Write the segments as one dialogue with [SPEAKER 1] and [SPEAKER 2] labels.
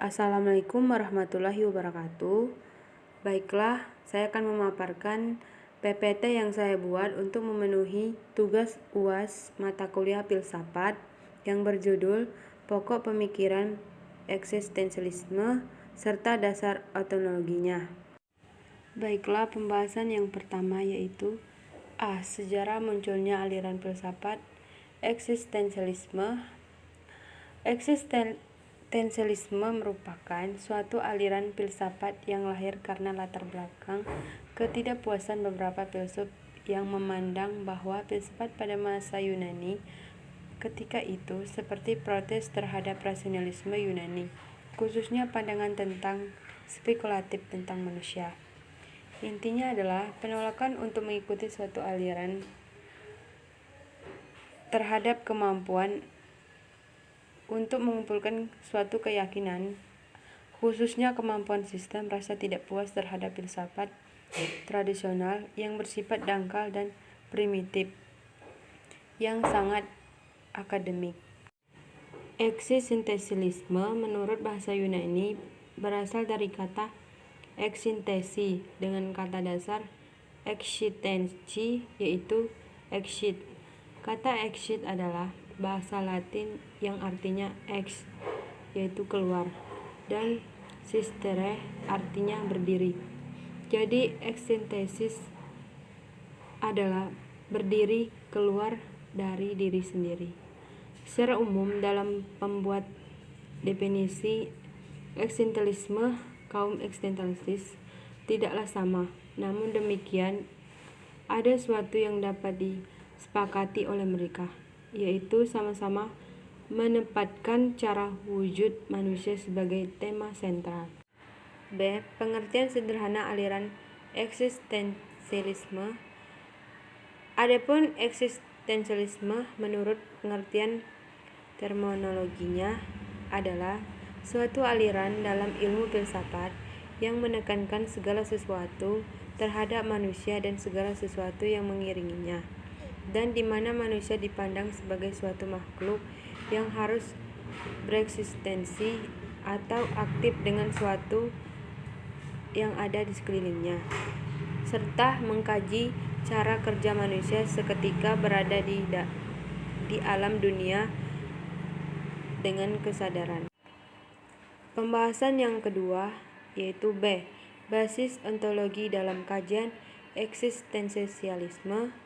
[SPEAKER 1] Assalamualaikum warahmatullahi wabarakatuh. Baiklah, saya akan memaparkan PPT yang saya buat untuk memenuhi tugas UAS mata kuliah filsafat yang berjudul Pokok Pemikiran Eksistensialisme serta Dasar Ontologinya. Baiklah, pembahasan yang pertama yaitu sejarah munculnya aliran filsafat eksistensialisme. Eksistensialisme merupakan suatu aliran filsafat yang lahir karena latar belakang ketidakpuasan beberapa filsuf yang memandang bahwa filsafat pada masa Yunani ketika itu seperti protes terhadap rasionalisme Yunani, khususnya pandangan tentang spekulatif tentang manusia. Intinya adalah penolakan untuk mengikuti suatu aliran terhadap kemampuan untuk mengumpulkan suatu keyakinan, khususnya kemampuan sistem rasa tidak puas terhadap filsafat tradisional yang bersifat dangkal dan primitif, yang sangat akademik. Eksistensialisme menurut bahasa Yunani berasal dari kata eksistesi dengan kata dasar eksistensi yaitu exit. Kata exit adalah bahasa Latin yang artinya ex yaitu keluar dan sistere artinya berdiri. Jadi eksistensis adalah berdiri keluar dari diri sendiri. Secara umum dalam pembuat definisi eksistensialisme, kaum eksistensialis tidaklah sama. Namun demikian ada sesuatu yang dapat disepakati oleh mereka, yaitu sama-sama menempatkan cara wujud manusia sebagai tema sentral. B. Pengertian sederhana aliran eksistensialisme. Adapun eksistensialisme menurut pengertian terminologinya adalah suatu aliran dalam ilmu filsafat yang menekankan segala sesuatu terhadap manusia dan segala sesuatu yang mengiringinya, dan di mana manusia dipandang sebagai suatu makhluk yang harus bereksistensi atau aktif dengan suatu yang ada di sekelilingnya, serta mengkaji cara kerja manusia seketika berada di alam dunia dengan kesadaran. Pembahasan yang kedua yaitu B. Basis ontologi dalam kajian eksistensialisme,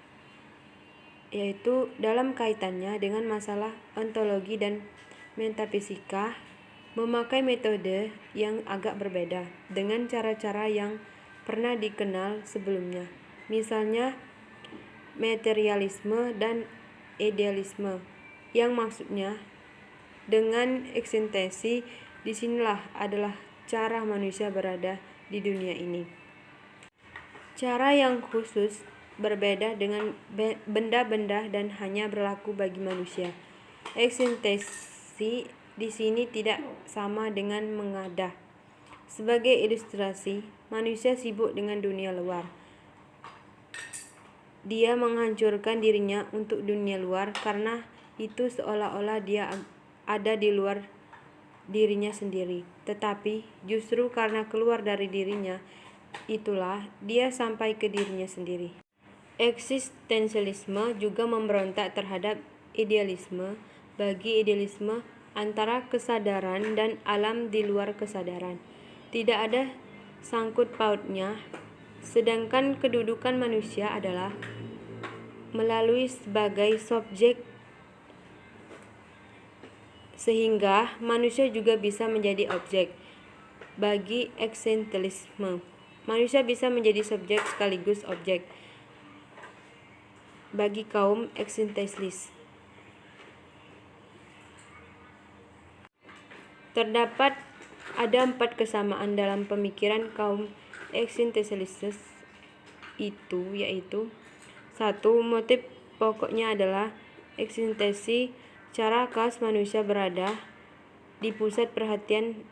[SPEAKER 1] yaitu dalam kaitannya dengan masalah ontologi dan metafisika, memakai metode yang agak berbeda dengan cara-cara yang pernah dikenal sebelumnya, misalnya materialisme dan idealisme, yang maksudnya dengan eksistensi disinilah adalah cara manusia berada di dunia ini. Cara yang khusus berbeda dengan benda-benda dan hanya berlaku bagi manusia. Eksistensi di sini tidak sama dengan mengadah. Sebagai ilustrasi, manusia sibuk dengan dunia luar. Dia menghancurkan dirinya untuk dunia luar karena itu seolah-olah dia ada di luar dirinya sendiri. Tetapi justru karena keluar dari dirinya, itulah dia sampai ke dirinya sendiri. Eksistensialisme juga memberontak terhadap idealisme. Bagi idealisme, antara kesadaran dan alam di luar kesadaran tidak ada sangkut pautnya, sedangkan kedudukan manusia adalah melalui sebagai subjek, sehingga manusia juga bisa menjadi objek. Bagi eksistensialisme, manusia bisa menjadi subjek sekaligus objek. Bagi kaum eksistensialis, terdapat ada 4 kesamaan dalam pemikiran kaum eksistensialis itu, yaitu 1. Motif pokoknya adalah eksistensi, cara khas manusia berada di pusat perhatian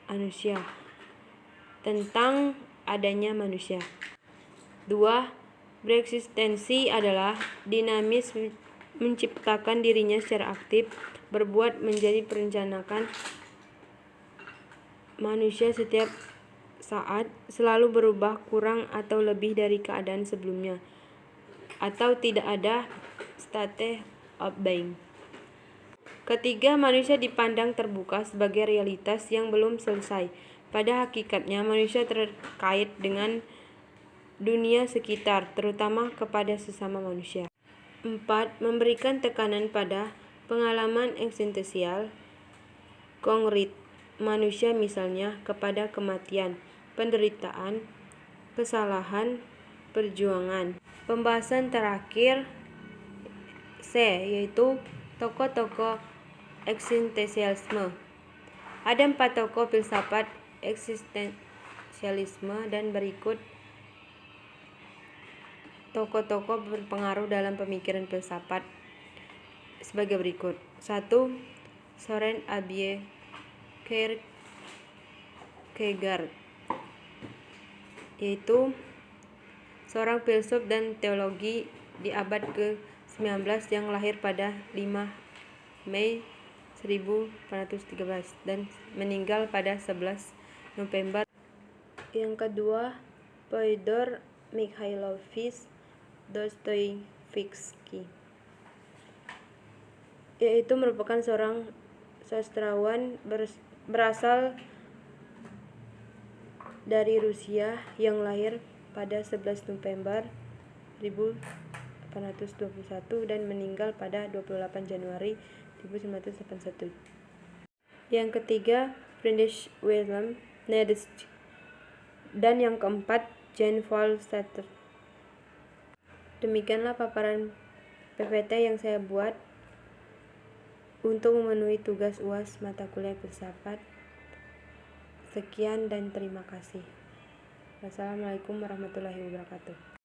[SPEAKER 1] manusia tentang adanya manusia. 2. Bereksistensi adalah dinamis, menciptakan dirinya secara aktif, berbuat menjadi perencanakan manusia setiap saat selalu berubah kurang atau lebih dari keadaan sebelumnya, atau tidak ada state of being. Ketiga, manusia dipandang terbuka sebagai realitas yang belum selesai. Pada hakikatnya, manusia terkait dengan dunia sekitar, terutama kepada sesama manusia. 4. Memberikan tekanan pada pengalaman eksistensial konkret manusia, misalnya kepada kematian, penderitaan, kesalahan, perjuangan. Pembahasan terakhir C, yaitu tokoh-tokoh eksistensialisme. Ada 4 tokoh filsafat eksistensialisme dan berikut tokoh-tokoh berpengaruh dalam pemikiran filsafat sebagai berikut. 1. Søren Abie Kierkegaard, yaitu seorang filsuf dan teologi di abad ke-19 yang lahir pada 5 Mei 1813 dan meninggal pada 11 November. Yang kedua, Fyodor Mikhailovich Dostoyevsky, yaitu merupakan seorang sastrawan berasal dari Rusia yang lahir pada 11 November 1821 dan meninggal pada 28 Januari 1981. Yang ketiga, Friedrich Wilhelm Nietzsche, dan yang keempat, Jean-Paul Sartre. Demikianlah paparan PPT yang saya buat untuk memenuhi tugas UAS mata kuliah filsafat. Sekian dan terima kasih. Wassalamualaikum warahmatullahi wabarakatuh.